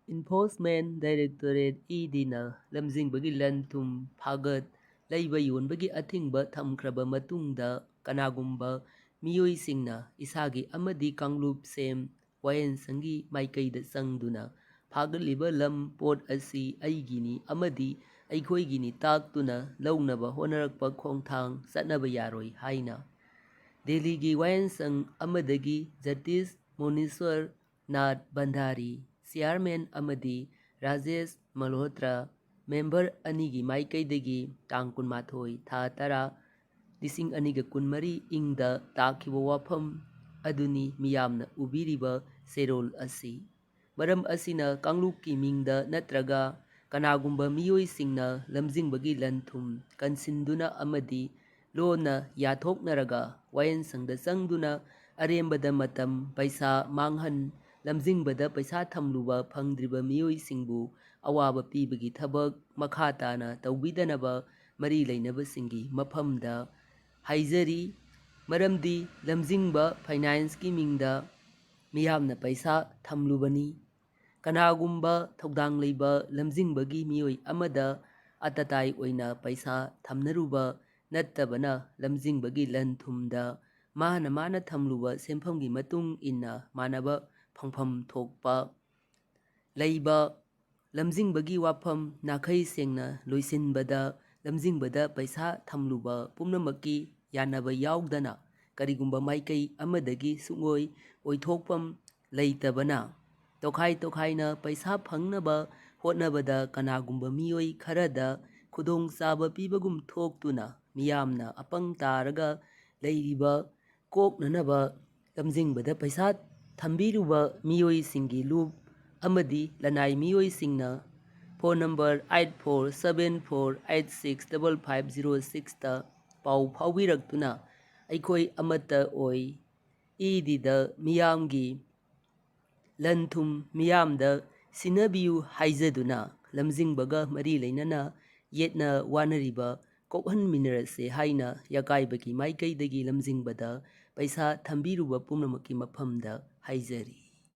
Enforcement Directorate EDꯅ ꯂꯝꯖꯤꯡꯕꯒꯤ ꯂꯟ-ꯊꯨꯝ ꯐꯥꯒꯠ ꯂꯩꯕ ꯌꯣꯟꯕꯒꯤ ꯑꯊꯤꯡꯕ ꯊꯝꯈ꯭ꯔꯕ ꯃꯇꯨꯡꯗ ꯀꯅꯥꯒꯨꯝꯕ ꯃꯤꯑꯣꯏꯁꯤꯡꯅ ꯏꯁꯥꯒꯤ ꯑꯃꯗꯤ ꯀꯥꯡꯂꯨꯞ ꯁꯦꯝ ꯋꯥꯌꯦꯜꯁꯪꯒꯤ ꯃꯥꯏꯀꯩꯗ ꯆꯪꯗꯨꯅ ꯐꯥꯒꯠꯂꯤꯕ ꯂꯝ ꯄꯣꯠ ꯑꯁꯤ ꯑꯩꯒꯤꯅꯤ ꯑꯃꯗꯤ ꯑꯩꯈꯣꯏꯒꯤꯅꯤ ꯇꯥꯛꯇꯨꯅ ꯂꯧꯅꯕ ꯍꯣꯠꯅꯔꯛꯄ ꯈꯣꯡꯊꯥꯡ ꯆꯠꯅꯕ ꯌꯥꯔꯣꯏ ꯍꯥꯏꯅ ꯗꯦꯜꯂꯤꯒꯤ ꯋꯥꯌꯦꯜꯁꯪ ꯑꯃꯗꯒꯤ ꯖꯁꯇꯤꯁ ꯃꯣꯅꯤꯁ꯭ꯋꯔ ꯅꯥꯊ ꯚꯟꯗꯥꯔꯤ, ꯆꯤꯌꯥꯔꯃꯦꯟ ꯑꯃꯗꯤ ꯔꯥꯖꯦꯁ ꯃꯜꯍꯣꯇ꯭ꯔꯥ, ꯃꯦꯝꯕꯔ ꯑꯅꯤꯒꯤ ꯃꯥꯏꯀꯩꯗꯒꯤ ꯇꯥꯡ 12 ꯊꯥ 10, 2024 ꯏꯪꯗ ꯇꯥꯈꯤꯕ ꯋꯥꯐꯝ ꯑꯗꯨꯅꯤ ꯃꯤꯌꯥꯝꯅ ꯎꯕꯤꯔꯤꯕ ꯆꯦꯔꯣꯜ ꯑꯁꯤ꯫ ꯃꯔꯝ ꯑꯁꯤꯅ ꯀꯥꯡꯂꯨꯞꯀꯤ ꯃꯤꯡꯗ ꯅꯠꯇ꯭ꯔꯒ ꯀꯅꯥꯒꯨꯝꯕ ꯃꯤꯑꯣꯏꯁꯤꯡꯅ ꯂꯝꯖꯤꯡꯕꯒꯤ ꯂꯟ-ꯊꯨꯝ ꯀꯟꯁꯤꯟꯗꯨꯅ ꯑꯃꯗꯤ ꯂꯣꯟꯅ ꯌꯥꯊꯣꯛꯅꯔꯒ ꯋꯥꯌꯦꯜꯁꯪꯗ ꯆꯪꯗꯨꯅ ꯑꯔꯦꯝꯕꯗ ꯃꯇꯝ, ꯄꯩꯁꯥ ꯃꯥꯡꯍꯟ ꯂꯝꯖꯤꯡꯕꯗ ꯄꯩꯁꯥ ꯊꯝꯂꯨꯕ ꯐꯪꯗ꯭ꯔꯤꯕ ꯃꯤꯑꯣꯏꯁꯤꯡꯕꯨ ꯑꯋꯥꯕ ꯄꯤꯕꯒꯤ ꯊꯕꯛ ꯃꯈꯥ ꯇꯥꯅ ꯇꯧꯕꯤꯗꯅꯕ ꯃꯔꯤ ꯂꯩꯅꯕꯁꯤꯡꯒꯤ ꯃꯐꯝꯗ ꯍꯥꯏꯖꯔꯤ꯫ ꯃꯔꯝꯗꯤ ꯂꯝꯖꯤꯡꯕ ꯐꯥꯏꯅꯥꯟꯁꯀꯤ ꯃꯤꯡꯗ ꯃꯤꯌꯥꯝꯅ ꯄꯩꯁꯥ ꯊꯝꯂꯨꯕꯅꯤ꯫ ꯀꯅꯥꯒꯨꯝꯕ ꯊꯧꯗꯥꯡ ꯂꯩꯕ ꯂꯝꯖꯤꯡꯕꯒꯤ ꯃꯤꯑꯣꯏ ꯑꯃꯗ ꯑꯇꯇꯥꯏ ꯑꯣꯏꯅ ꯄꯩꯁꯥ ꯊꯝꯅꯔꯨꯕ ꯅꯠꯇꯕꯅ ꯂꯝꯖꯤꯡꯕꯒꯤ ꯂꯟ-ꯊꯨꯝꯗ ꯃꯥꯅ ꯊꯝꯂꯨꯕ ꯁꯦꯟꯐꯝꯒꯤ ꯃꯇꯨꯡ ꯏꯟꯅ ꯃꯥꯟꯅꯕ ꯐꯪꯐꯝ ꯊꯣꯛꯄ ꯂꯩꯕ ꯂꯝꯖꯤꯡꯕꯒꯤ ꯋꯥꯐꯝ ꯅꯥꯈꯩ ꯁꯦꯡꯅ ꯂꯣꯏꯁꯤꯟꯕꯗ ꯂꯝꯖꯤꯡꯕꯗ ꯄꯩꯁꯥ ꯊꯝꯂꯨꯕ ꯄꯨꯝꯅꯃꯛꯀꯤ ꯌꯥꯅꯕ ꯌꯥꯎꯗꯅ ꯀꯔꯤꯒꯨꯝꯕ ꯃꯥꯏꯀꯩ ꯑꯃꯗꯒꯤ ꯁꯨꯡꯑꯣꯏ ꯑꯣꯏꯊꯣꯛꯐꯝ ꯂꯩꯇꯕꯅ ꯇꯣꯈꯥꯏ-ꯇꯣꯈꯥꯏꯅ ꯄꯩꯁꯥ ꯐꯪꯅꯕ ꯍꯣꯠꯅꯕꯗ ꯀꯅꯥꯒꯨꯝꯕ ꯃꯤꯑꯣꯏ ꯈꯔꯗ ꯈꯨꯗꯣꯡꯆꯥꯕ ꯄꯤꯕꯒꯨꯝ ꯊꯣꯛꯇꯨꯅ ꯃꯤꯌꯥꯝꯅ ꯑꯄꯪ ꯇꯥꯔꯒ ꯂꯩꯔꯤꯕ ꯀꯣꯛꯅꯅꯕ ꯂꯝꯖꯤꯡꯕꯗ ꯄꯩꯁꯥ ꯊꯝꯕꯤꯔꯨꯕ ꯃꯤꯑꯣꯏꯁꯤꯡꯒꯤ ꯂꯨꯞ ꯑꯃꯗꯤ ꯂꯅꯥꯏ ꯃꯤꯑꯣꯏꯁꯤꯡꯅ ꯐꯣꯟ ꯅꯝꯕꯔ 8474865506ꯇ ꯄꯥꯎ ꯐꯥꯎꯕꯤꯔꯛꯇꯨꯅ ꯑꯩꯈꯣꯏ ꯑꯃꯠꯇ ꯑꯣꯏ ꯏꯗꯤꯗ ꯃꯤꯌꯥꯝꯒꯤ ꯂꯟ-ꯊꯨꯝ ꯃꯤꯌꯥꯝꯗ ꯁꯤꯟꯅꯕꯤꯌꯨ ꯍꯥꯏꯖꯗꯨꯅ ꯂꯝꯖꯤꯡꯕꯒ ꯃꯔꯤ ꯂꯩꯅꯅ ꯌꯦꯠꯅ ꯋꯥꯅꯔꯤꯕ ꯀꯣꯛꯍꯟꯃꯤꯟꯅꯔꯁꯦ ꯍꯥꯏꯅ ꯌꯥꯀꯥꯏꯕꯒꯤ ꯃꯥꯏꯀꯩꯗꯒꯤ ꯂꯝꯖꯤꯡꯕꯗ ꯄꯩꯁꯥ ꯊꯝꯕꯤꯔꯨꯕ ꯄꯨꯝꯅꯃꯛꯀꯤ ꯃꯐꯝꯗ ꯍꯥꯏꯖꯔꯤ꯫